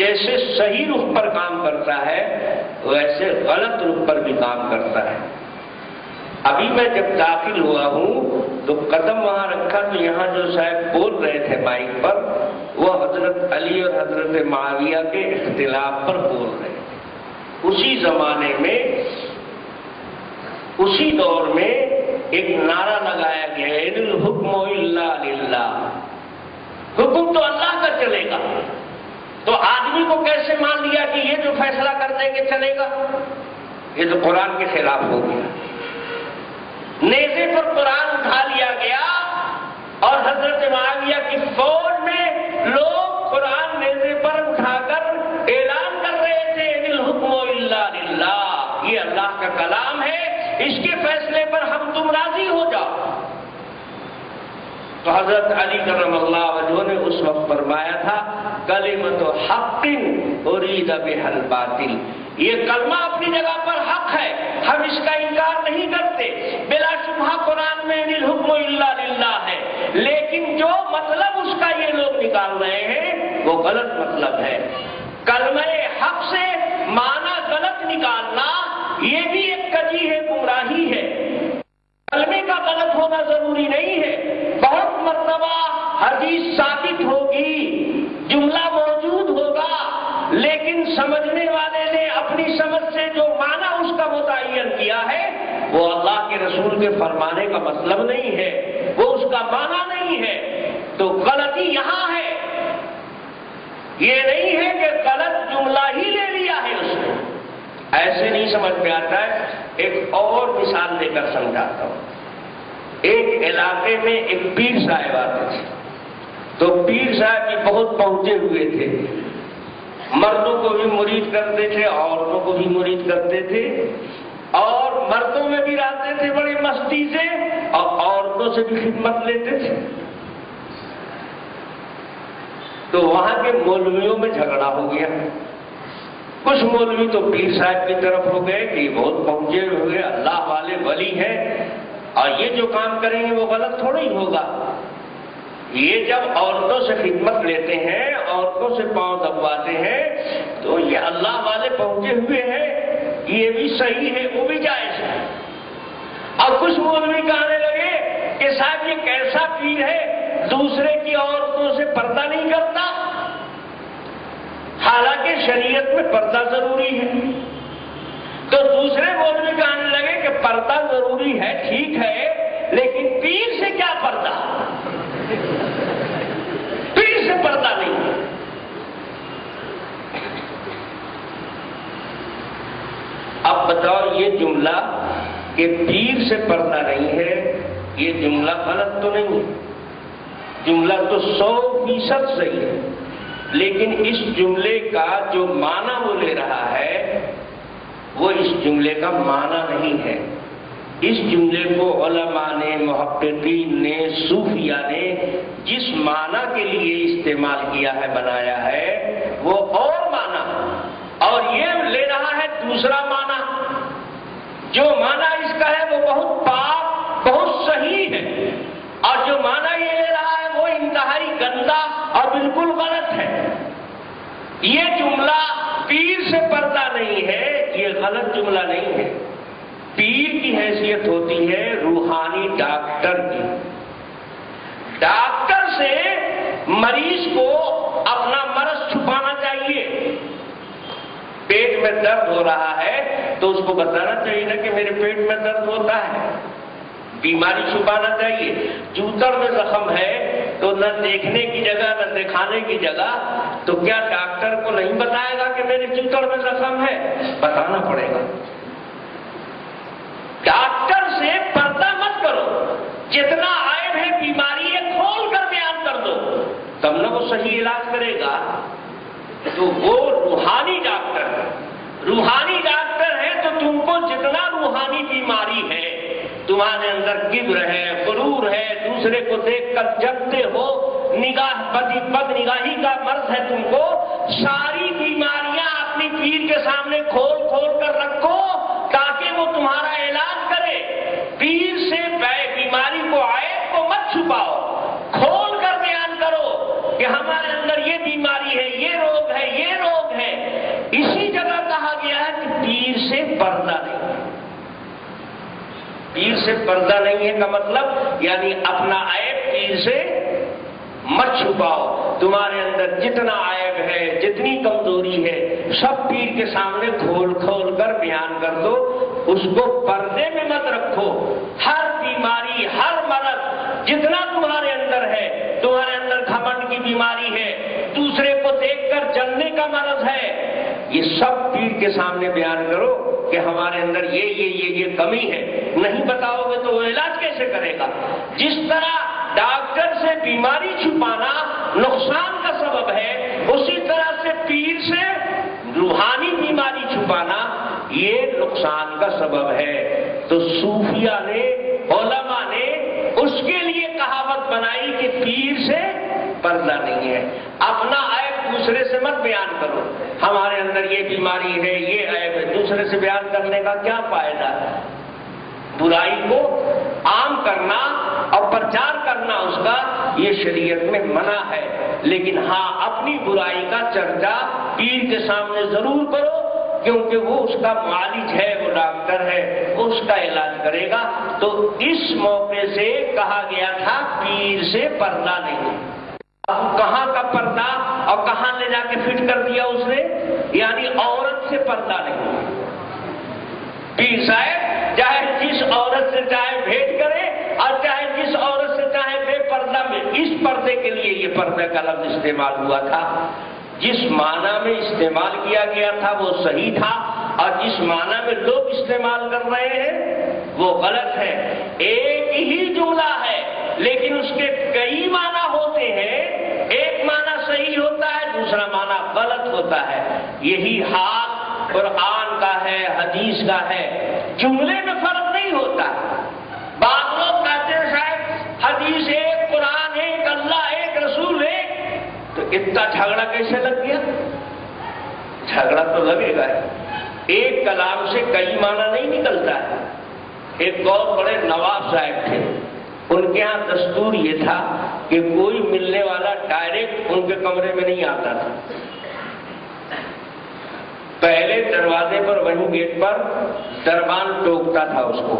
جیسے صحیح رخ پر کام کرتا ہے ویسے غلط رخ پر بھی کام کرتا ہے۔ ابھی میں جب داخل ہوا ہوں تو قدم وہاں رکھا تو یہاں جو صاحب بول رہے تھے مائک پر وہ حضرت علی اور حضرت معاویہ کے اختلاف پر بول رہے تھے۔ اسی زمانے میں اسی دور میں ایک نعرہ لگایا گیا ہے ان الحکم الا للہ، حکم تو اللہ کا چلے گا۔ تو آدمی کو کیسے مان لیا کہ یہ جو فیصلہ کر دیں گے چلے گا؟ یہ تو قرآن کے خلاف ہو گیا۔ نیزے پر قرآن اٹھا لیا گیا اور حضرت معاویہ کی فوج میں لوگ قرآن نیزے پر اٹھا کر اعلان کر رہے تھے ان الحکم الا للہ، یہ اللہ کا کلام ہے، اس کے فیصلے پر ہم تم راضی ہو جاؤ۔ تو حضرت علی کرم اللہ وجہہ نے اس وقت فرمایا تھا کلمۃ حق ارید بہا الباطل، یہ کلمہ اپنی جگہ پر حق ہے، ہم اس کا انکار نہیں کرتے، بلا شبہ قرآن میں ان الحکم الا للہ ہے، لیکن جو مطلب اس کا یہ لوگ نکال رہے ہیں وہ غلط مطلب ہے۔ کلمہ حق سے معنی غلط نکالنا یہ بھی ایک کجی ہے، گمراہی ہے۔ کلمے کا غلط ہونا ضروری نہیں ہے، بہت مرتبہ حدیث ثابت ہوگی، جملہ موجود ہوگا، لیکن سمجھنے والے نے اپنی سمجھ سے جو معنی اس کا متعین کیا ہے وہ اللہ کے رسول کے فرمانے کا مطلب نہیں ہے، وہ اس کا معنی نہیں ہے، تو غلطی یہاں ہے۔ یہ نہیں ہے کہ غلط جملہ ہی لے لیا ہے اس نے، ایسے نہیں سمجھ میں آتا ہے۔ ایک اور مثال دے کر سمجھاتا ہوں۔ ایک علاقے میں ایک پیر صاحب آتے تھے، تو پیر صاحب بھی بہت پہنچے ہوئے تھے، مردوں کو بھی مرید کرتے تھے، عورتوں کو بھی مرید کرتے تھے، اور مردوں میں بھی رہتے تھے بڑی مستی سے اور عورتوں سے بھی خدمت لیتے تھے۔ تو وہاں کے مولویوں میں جھگڑا ہو گیا، کچھ مولوی تو پیر صاحب کی طرف ہو گئے کہ یہ بہت پہنچے ہوئے اللہ والے ولی ہیں اور یہ جو کام کریں گے وہ غلط تھوڑا ہی ہوگا، یہ جب عورتوں سے خدمت لیتے ہیں، عورتوں سے پاؤں دبواتے ہیں تو یہ اللہ والے پہنچے ہوئے ہیں، یہ بھی صحیح ہے، وہ بھی جائز ہے۔ اور کچھ مولوی کہنے لگے کہ صاحب یہ کیسا پیر ہے دوسرے کی عورتوں سے پردہ نہیں کرتا، حالانکہ شریعت میں پردہ ضروری ہے۔ تو دوسرے مولوی کہنے لگے کہ پردہ ضروری ہے، ٹھیک ہے، لیکن پیر سے کیا پردہ، پیر سے پردہ نہیں ہے۔ اب بتاؤ یہ جملہ کہ پیر سے پردہ نہیں ہے، یہ جملہ غلط تو نہیں ہے، جملہ تو 100% صحیح ہے، لیکن اس جملے کا جو معنی وہ لے رہا ہے وہ اس جملے کا معنی نہیں ہے۔ اس جملے کو علماء نے، محققین نے، صوفیاء نے جس معنی کے لیے استعمال کیا ہے، بنایا ہے، وہ اور معنی، اور یہ لے رہا ہے دوسرا معنی۔ جو معنی اس کا ہے وہ بہت پاک، بہت صحیح ہے، اور جو معنی یہ لے رہا ہے وہ انتہائی گندا اور بالکل غلط ہے۔ یہ جملہ پیر سے پردہ نہیں ہے، یہ غلط جملہ نہیں ہے۔ پیر کی حیثیت ہوتی ہے روحانی ڈاکٹر کی۔ ڈاکٹر سے مریض کو اپنا مرض چھپانا چاہیے۔ پیٹ میں درد ہو رہا ہے تو اس کو بتانا چاہیے نا کہ میرے پیٹ میں درد ہوتا ہے، بیماری چھپانا چاہیے۔ چوتر میں زخم ہے تو نہ دیکھنے کی جگہ نہ دکھانے کی جگہ، تو کیا ڈاکٹر کو نہیں بتائے گا کہ میرے چوتر میں زخم ہے؟ بتانا پڑے گا۔ ڈاکٹر سے پردہ مت کرو، جتنا عیب ہے بیماری ہے کھول کر بیان کر دو، تب نہ وہ صحیح علاج کرے گا۔ تو وہ روحانی ڈاکٹر ہے، روحانی ڈاکٹر ہے تو تم کو جتنا روحانی بیماری ہے، تمہارے اندر کبر ہے، غرور ہے، دوسرے کو دیکھ کر جگتے ہو، نگاہ بد نگاہی کا مرض ہے تم کو، ساری بیماریاں اپنی پیر کے سامنے کھول کھول کر رکھو تاکہ وہ تمہارا علاج کرے۔ پیر سے بیماری کو، عیب کو مت چھپاؤ، کھول کر بیان کرو کہ ہمارے اندر یہ بیماری ہے، یہ روگ ہے، یہ روگ سے پردہ نہیں ہے کا مطلب یعنی اپنا عیب پیر سے مت چھپاؤ. تمہارے اندر جتنا عیب ہے، جتنی کمزوری ہے، سب پیر کے سامنے کھول کھول کر بیان کر دو. اس کو پردے میں مت رکھو. ہر بیماری، ہر مرض جتنا تمہارے اندر ہے، تمہارے اندر گھمنڈ کی بیماری ہے، دوسرے کو دیکھ کر جلنے کا مرض ہے، یہ سب پیر کے سامنے بیان کرو کہ ہمارے اندر یہ کمی ہے. نہیں بتاؤ گے تو وہ علاج کیسے کرے گا؟ جس طرح ڈاکٹر سے بیماری چھپانا نقصان کا سبب ہے، اسی طرح سے پیر سے روحانی بیماری چھپانا یہ نقصان کا سبب ہے. تو صوفیہ نے، علماء نے اس کے لیے کہاوت بنائی کہ پیر سے پردہ نہیں ہے. اپنا عیب دوسرے سے مت بیان کرو. ہمارے اندر یہ بیماری ہے، یہ عیب ہے، دوسرے سے بیان کرنے کا کیا فائدہ ہے؟ برائی کو عام کرنا اور پرچار کرنا اس کا یہ شریعت میں منع ہے. لیکن ہاں اپنی برائی کا چرچا پیر کے سامنے ضرور کرو، کیونکہ وہ اس کا معالج ہے، وہ ڈاکٹر ہے، وہ اس کا علاج کرے گا. تو اس موقع سے کہا گیا تھا پیر سے پردہ نہیں. اب کہاں کا پردہ اور کہاں لے جا کے فٹ کر دیا اس نے؟ یعنی عورت سے پردہ نہیں. پیر صاحب چاہے جس عورت سے چاہے بھیٹ کرے اور چاہے جس عورت سے چاہے بے پردہ میں. اس پردے کے لیے یہ پردے کا لفظ استعمال ہوا تھا. جس معنی میں استعمال کیا گیا تھا وہ صحیح تھا، اور جس معنی میں لوگ استعمال کر رہے ہیں وہ غلط ہے. ایک ہی جملہ ہے لیکن اس کے کئی معنی ہوتے ہیں. ایک معنی صحیح ہوتا ہے، دوسرا معنی غلط ہوتا ہے. یہی حال قرآن کا ہے، حدیث کا ہے. جملے میں فرق نہیں ہوتا. بعض لوگ کہتے ہیں صاحب حدیث ایک، قرآن ایک، اللہ ایک، رسول ایک، تو اتنا جھگڑا کیسے لگ گیا؟ جھگڑا تو لگے گا. ایک کلام سے کئی معنی نہیں نکلتا ہے. ایک بہت بڑے نواب صاحب تھے، ان کے ہاں دستور یہ تھا کہ کوئی ملنے والا ڈائریکٹ ان کے کمرے میں نہیں آتا تھا. پہلے دروازے پر، وہیں گیٹ پر دربان ٹوکتا تھا اس کو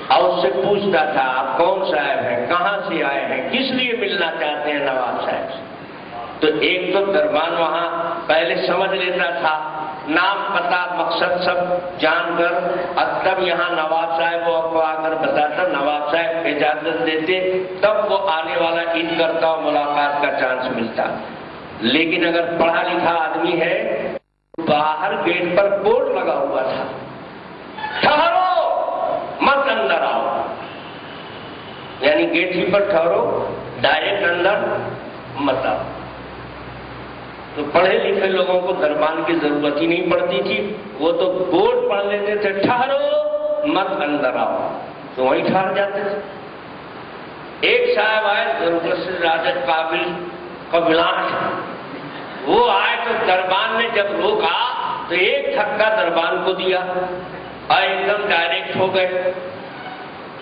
اور اس سے پوچھتا تھا آپ کون صاحب ہیں، کہاں سے آئے ہیں، کس لیے ملنا چاہتے ہیں نواب صاحب سے. تو ایک تو دربان وہاں پہلے سمجھ لیتا تھا، نام پتہ مقصد سب جان کر، اور تب یہاں نواب صاحب کو آ کر بتاتا، نواب صاحب اجازت دیتے، تب وہ آنے والا عید کرتا اور ملاقات کا چانس ملتا. لیکن اگر پڑھا لکھا آدمی ہے، باہر گیٹ پر بورڈ لگا ہوا تھا، ٹھہرو مت اندر آؤ. یعنی گیٹ ہی پر ٹھہرو، ڈائریکٹ اندر مت آؤ. تو پڑھے لکھے لوگوں کو دربان کی ضرورت ہی نہیں پڑتی تھی. وہ تو بورڈ پڑھ لیتے تھے، ٹھہرو مت اندر آؤ، تو وہیں ٹھہر جاتے تھے. ایک صاحب آئے ضرورت سے زیادہ قابل قبلان، وہ آئے تو دربان نے جب روکا تو ایک دھکا دربان کو دیا اور ایک دم ڈائریکٹ ہو گئے.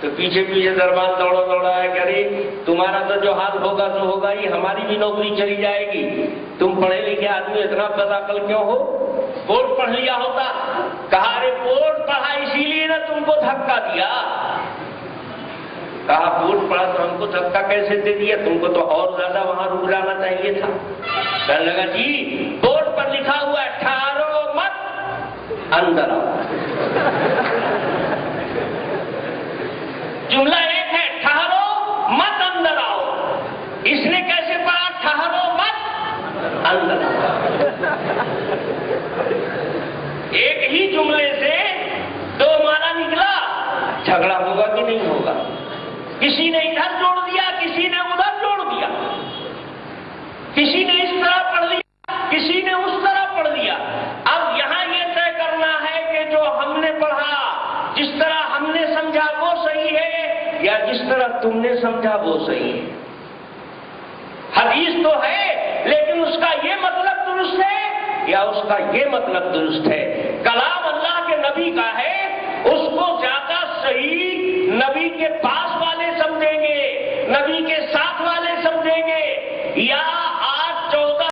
تو پیچھے پیچھے دربان دوڑا دوڑا ہے کہ ارے تمہارا تو جو حال ہوگا تو ہوگا ہی، ہماری بھی نوکری چلی جائے گی. تم پڑھے لکھے آدمی اتنا بدعقل کیوں ہو؟ بورڈ پڑھ لیا ہوتا. کہا ارے بورڈ پڑھا اسی لیے نہ تم کو دھکا دیا. کہا بورڈ پڑھا تو ہم کو دھکا کیسے دے دیا؟ تم کو تو اور زیادہ وہاں رک جانا چاہیے تھا. کہنے لگا جی بورڈ پر لکھا ہوا ہے ٹھہرو مت اندر آؤ. جملہ ایک ہے ٹھہرو مت اندر آؤ. اس نے کیسے پڑھا ٹھہرو مت اندر آؤ؟ ایک ہی جملے سے دو معنی نکلا. جھگڑا ہوگا کہ نہیں ہوگا؟ کسی نے ادھر جوڑ دیا، کسی نے ادھر جوڑ دیا، کسی نے اس طرح پڑھ لیا، کسی نے اس طرح پڑھ لیا. اب یہاں یہ طے کرنا ہے کہ جو ہم نے پڑھا، جس طرح ہم نے سمجھا وہ صحیح ہے یا جس طرح تم نے سمجھا وہ صحیح ہے. حدیث تو ہے لیکن اس کا یہ مطلب درست ہے یا اس کا یہ مطلب درست ہے. کلام اللہ کے نبی کا ہے، اس کو زیادہ صحیح نبی کے پاس والے سمجھیں گے، نبی کے ساتھ